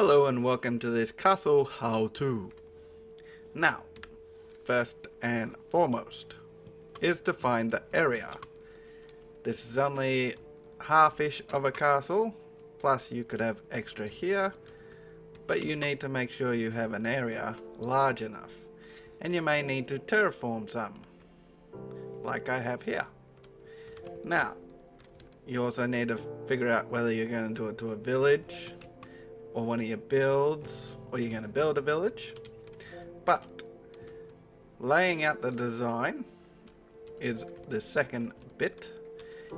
Hello and welcome to this castle how-to. Now, first and foremost is to find the area. This is only half-ish of a castle, plus you could have extra here, but you need to make sure you have an area large enough. And you may need to terraform some, like I have here. Now, you also need to figure out whether you're going to do it to a village, or one of your builds, or you're going to build a village. But laying out the design is the second bit.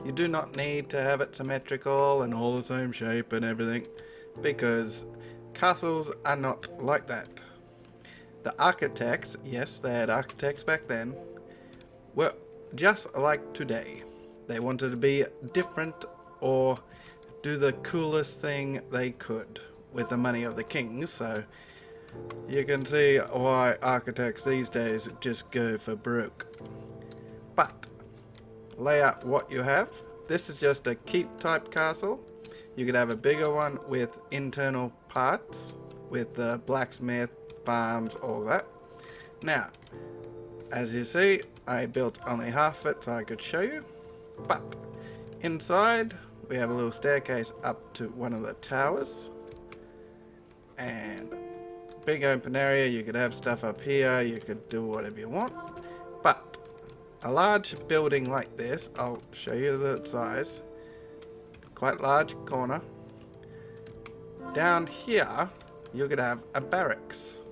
You do not need to have it symmetrical and all the same shape and everything, because castles are not like that. The architects, yes, they had architects back then, were just like today. They wanted to be different or do the coolest thing they could with the money of the kings, so you can see why architects these days just go for broke. But lay out what you have. This is just a keep type castle. You could have a bigger one with internal parts, with the blacksmith, farms, all that. Now, as you see, I built only half of it so I could show you. But inside, we have a little staircase up to one of the towers. And big open area, you could have stuff up here, you could do whatever you want. But a large building like this, I'll show you the size, quite large corner. Down here, you could have a barracks.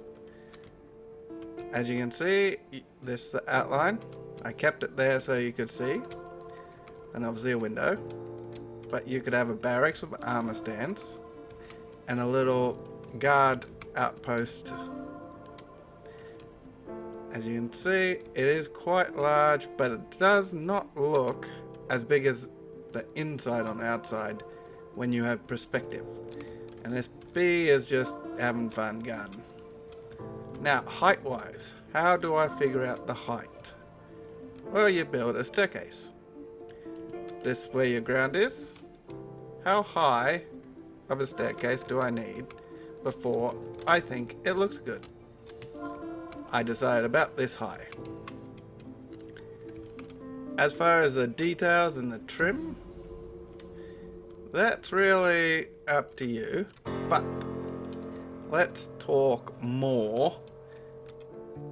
As you can see, this is the outline. I kept it there so you could see. And obviously a window. But you could have a barracks with armor stands and a little guard outpost. As you can see, it is quite large, but it does not look as big as the inside on the outside when you have perspective. And this bee is just having fun garden. Now, height wise, how do I figure out the height? Well, you build a staircase. This is where your ground is. How high of a staircase do I need before I think it looks good? I decided about this high. As far as the details and the trim, that's really up to you, but let's talk more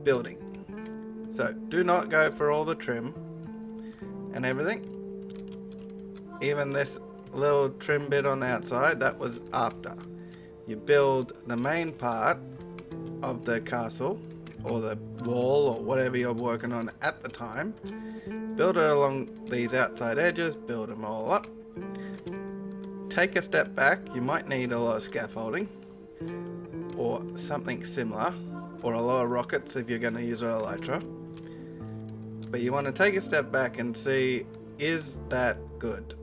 building. So do not go for all the trim and everything. Even this little trim bit on the outside, that was after. You build the main part of the castle or the wall or whatever you're working on at the time. Build it along these outside edges, build them all up. Take a step back, you might need a lot of scaffolding or something similar, or a lot of rockets if you're going to use an elytra. But you want to take a step back and see, is that good?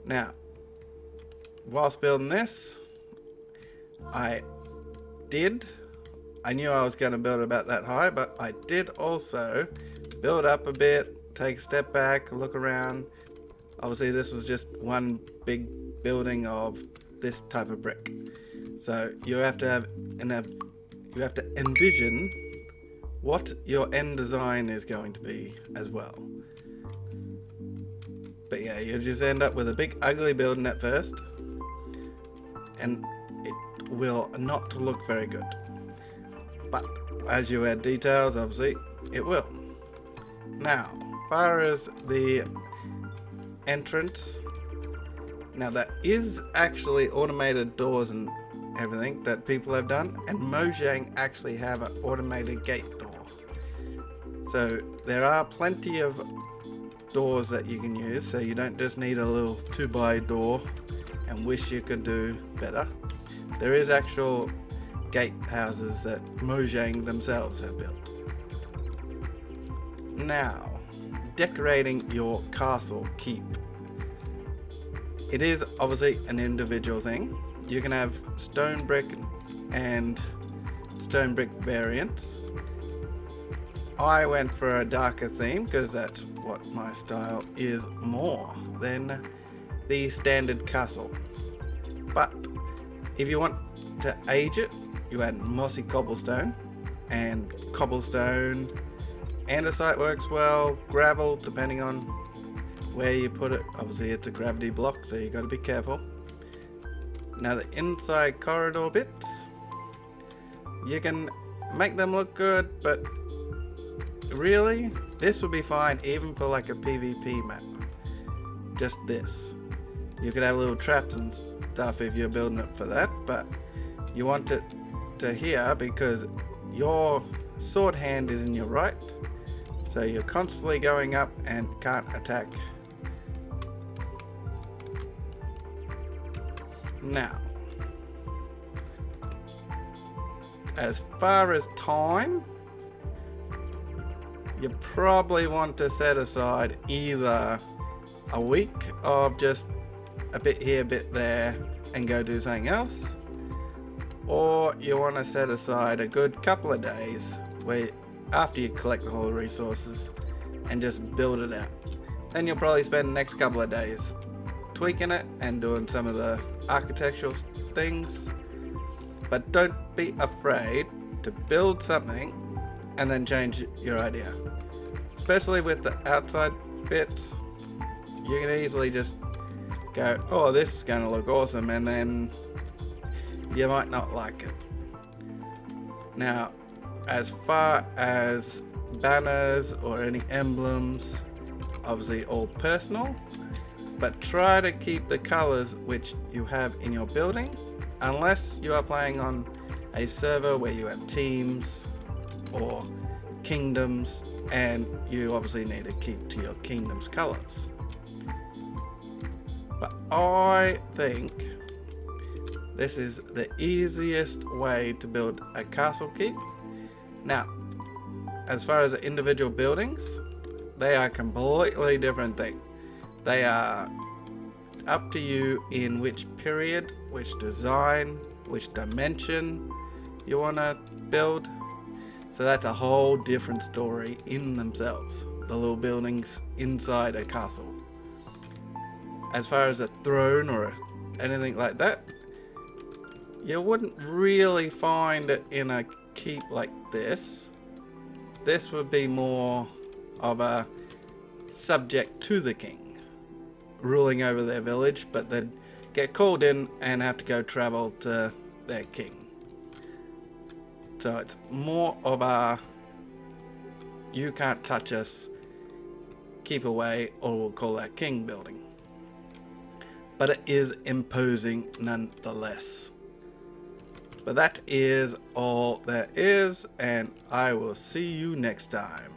Now, whilst building this, I knew I was going to build about that high, but I did also build up a bit, take a step back, look around. Obviously this was just one big building of this type of brick. So you have to have you have to envision what your end design is going to be as well. But yeah, you just end up with a big ugly building at first, and it will not look very good. But as you add details, obviously, it will. Now, as far as the entrance, now that is actually automated doors and everything that people have done, and Mojang actually have an automated gate door. So there are plenty of doors that you can use, so you don't just need a little 2x door and wish you could do better. There is actual gate houses that Mojang themselves have built. Now, decorating your castle keep. It is obviously an individual thing. You can have stone brick and stone brick variants. I went for a darker theme because that's what my style is more than the standard castle. But If you want to age it, you add mossy cobblestone, and cobblestone, andesite works well, gravel depending on where you put it. Obviously it's a gravity block, so you got to be careful. Now the inside corridor bits, you can make them look good, but really this would be fine even for like a PvP map. Just this. You could have little traps and stuff if you're building it for that, but you want it to here because your sword hand is in your right, so you're constantly going up and can't attack. Now, as far as time, you probably want to set aside either a week of just a bit here, a bit there, and go do something else, or you want to set aside a good couple of days where after you collect all the resources and just build it out. Then you'll probably spend the next couple of days tweaking it and doing some of the architectural things, but don't be afraid to build something and then change your idea. Especially with the outside bits, you can easily just go, oh, this is going to look awesome, and then you might not like it. Now, as far as banners or any emblems, obviously all personal, but try to keep the colors which you have in your building, unless you are playing on a server where you have teams or kingdoms, and you obviously need to keep to your kingdom's colors. But I think this is the easiest way to build a castle keep. Now, as far as the individual buildings, they are completely different thing. They are up to you in which period, which design, which dimension you want to build. So that's a whole different story in themselves, the little buildings inside a castle. As far as a throne or anything like that, you wouldn't really find it in a keep like this. This would be more of a subject to the king, ruling over their village, but they'd get called in and have to go travel to their king. So it's more of a you can't touch us, keep away, or we'll call that king building. But it is imposing nonetheless. But that is all there is, and I will see you next time.